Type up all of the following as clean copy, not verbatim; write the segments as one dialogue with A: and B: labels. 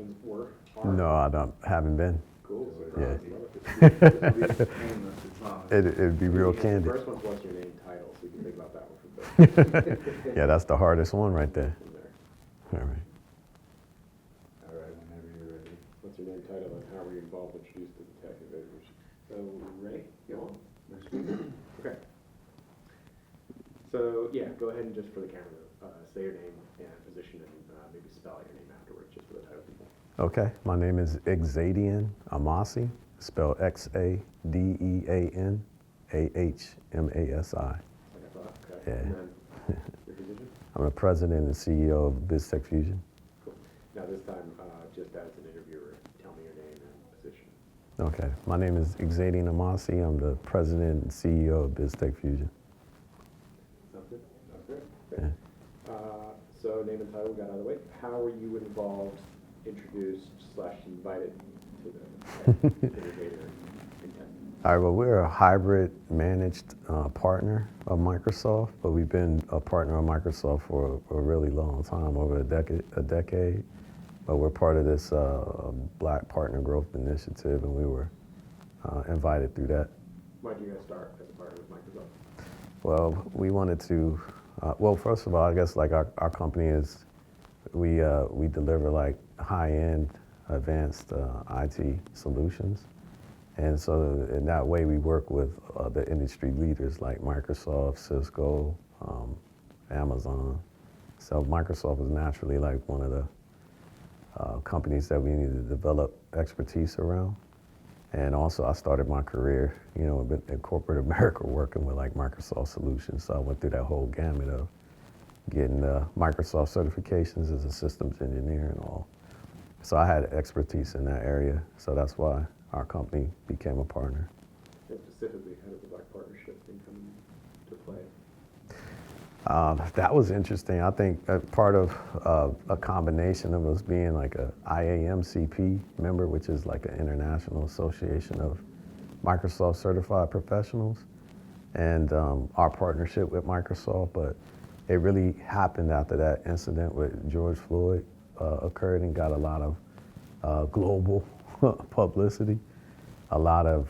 A: been or are?
B: No, haven't been.
A: Cool.
B: Yeah.
A: It
B: It'd be real
A: The
B: candid.
A: first one's what's your name title, so you can think about that one for a bit.
B: Yeah, that's the hardest one right there.
A: From there.
B: All right.
A: All right, whenever you're ready. What's your name title and how were you involved, introduced to the Tech Innovators? So, Ray, go on. Okay. So, yeah, go ahead and just for the camera, say your name and position and maybe spell out your name afterwards, just for the title people.
B: Okay, my name is Xadean Amasi, spelled Xadean Ahmasi.
A: Like I thought, okay.
B: Yeah.
A: And then your position?
B: I'm the president and CEO of BizTech Fusion.
A: Cool. Now this time, just as an interviewer, tell me your name and position.
B: Okay, my name is Xadean Amasi. I'm the president and CEO of BizTech Fusion.
A: Sounds good? Sounds great. Okay.
B: Yeah.
A: So name and title we got out of the way. How were you involved, introduced, / invited to the Innovator intent?
B: All right, well, we're a hybrid managed partner of Microsoft, but we've been a partner of Microsoft for a really long time, over a decade. But we're part of this Black Partner Growth Initiative, and we were invited through that.
A: Why did you guys start as a partner with Microsoft?
B: Well, we wanted to, well, first of all, I guess like our company is, we deliver like high-end advanced IT solutions. And so in that way, we work with the industry leaders like Microsoft, Cisco, Amazon. So Microsoft is naturally like one of the companies that we need to develop expertise around. And also I started my career, you know, in corporate America working with like Microsoft solutions. So I went through that whole gamut of getting Microsoft certifications as a systems engineer and all. So I had expertise in that area. So that's why our company became a partner.
A: And specifically, how did the Black Partnership thing come into play?
B: That was interesting. I think part of a combination of us being like a IAMCP member, which is like an international association of Microsoft certified professionals, and our partnership with Microsoft. But it really happened after that incident with George Floyd occurred and got a lot of global publicity. A lot of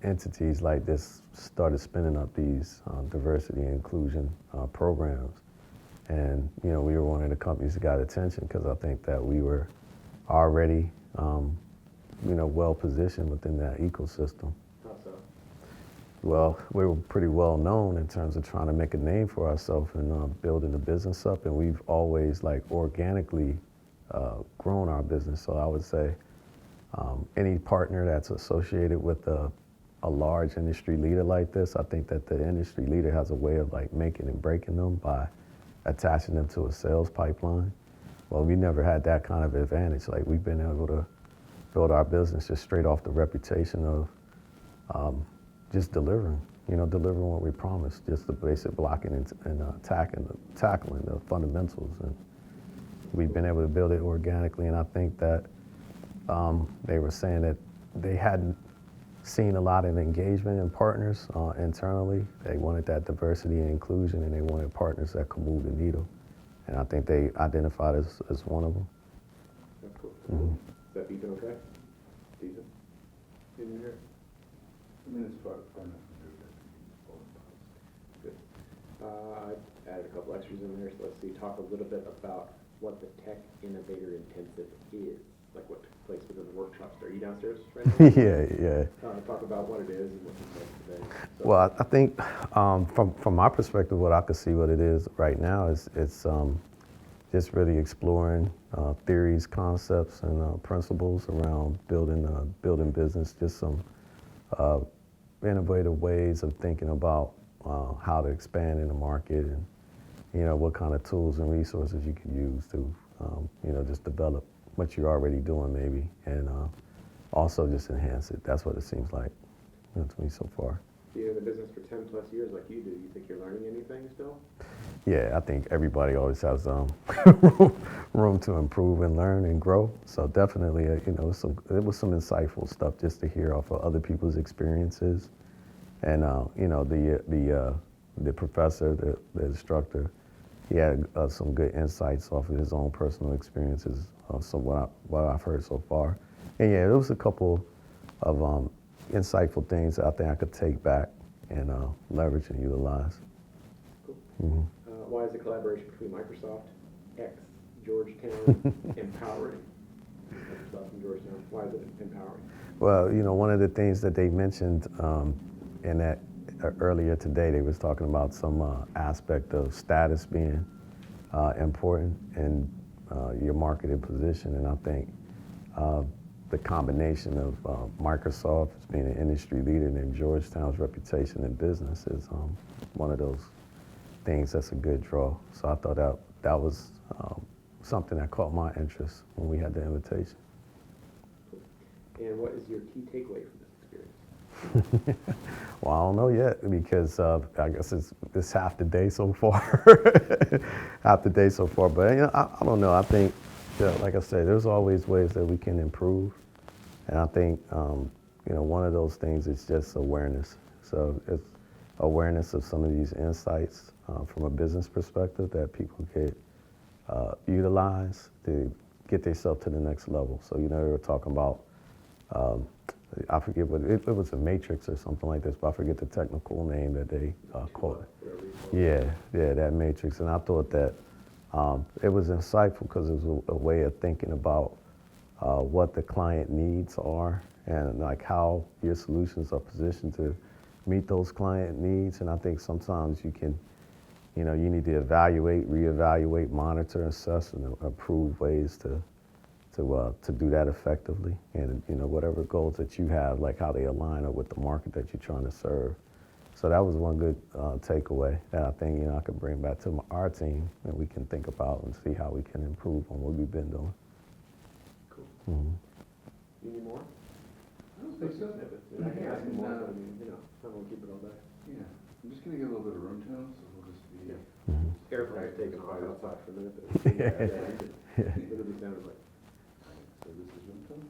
B: entities like this started spinning up these diversity and inclusion programs. And, you know, we were one of the companies that got attention because I think that we were already, you know, well positioned within that ecosystem.
A: How so?
B: Well, we were pretty well known in terms of trying to make a name for ourselves and building the business up. And we've always like organically grown our business. So I would say any partner that's associated with a large industry leader like this, I think that the industry leader has a way of like making and breaking them by attaching them to a sales pipeline. Well, we never had that kind of advantage. Like we've been able to build our business just straight off the reputation of just delivering, you know, delivering what we promised, just the basic blocking and tackling the fundamentals. And we've been able to build it organically, and I think that they were saying that they hadn't seen a lot of engagement in partners internally. They wanted that diversity and inclusion, and they wanted partners that could move the needle. And I think they identified as one of them.
A: That's cool.
B: Mm-hmm.
A: Is that beeping okay? Decent? In here?
C: I mean, it's far enough to do that.
A: Good. I added a couple extras in there, so let's see, talk a little bit about what the Tech Innovator Intensive is, like what took place within the workshops. Are you downstairs right now?
B: Yeah.
A: Talk about what it is and what you said today. So,
B: Well, I think from my perspective, what I could see what it is right now is it's just really exploring theories, concepts, and principles around building business. Just some innovative ways of thinking about how to expand in the market, and you know what kind of tools and resources you can use to you know just develop what you're already doing maybe, and also just enhance it. That's what it seems like, you know, to me so far.
A: being in the business for 10 plus years like you do, you think you're learning anything still?
B: Yeah, I think everybody always has room to improve and learn and grow. So definitely, you know, it was some insightful stuff just to hear off of other people's experiences. And you know, the professor, the instructor, he had some good insights off of his own personal experiences what I've heard so far. And yeah, there was a couple of insightful things that I think I could take back and leverage and utilize.
A: Cool.
B: Mhm.
A: Why is the collaboration between Microsoft, Georgetown empowering? Microsoft and Georgetown, why is it empowering?
B: Well, one of the things that they mentioned in that earlier today, they was talking about some aspect of status being important in your marketed position, and I think the combination of Microsoft as being an industry leader and then Georgetown's reputation in business is one of those things that's a good draw. So I thought that was something that caught my interest when we had the invitation.
A: And what is your key takeaway from this experience?
B: Well, I don't know yet because I guess it's half the day so far. Half the day so far. But I don't know. I think, like I said, there's always ways that we can improve. And I think, one of those things is just awareness. So it's awareness of some of these insights from a business perspective that people could utilize to get themselves to the next level. So, they were talking about, I forget what, it was a matrix or something like this, but I forget the technical name that they called it. Yeah, that matrix. And I thought that it was insightful because it was a way of thinking about what the client needs are and like how your solutions are positioned to meet those client needs. And I think sometimes you can, you need to evaluate, reevaluate, monitor, assess, and improve ways to do that effectively. And, whatever goals that you have, like how they align up with the market that you're trying to serve. So that was one good takeaway that I think, I could bring back to our team and we can think about and see how we can improve on what we've been doing.
A: Cool.
B: Mm-hmm.
A: You need more?
C: I don't think so.
A: I can ask you more, but I mean, I won't keep it all day.
C: Yeah, I'm just gonna get a little bit of room tone, so we'll just be.
A: Yeah.
B: Mm-hmm.
A: Airfryer's taking a bite outside for a minute, but it literally sounded like.
C: So this is room tone?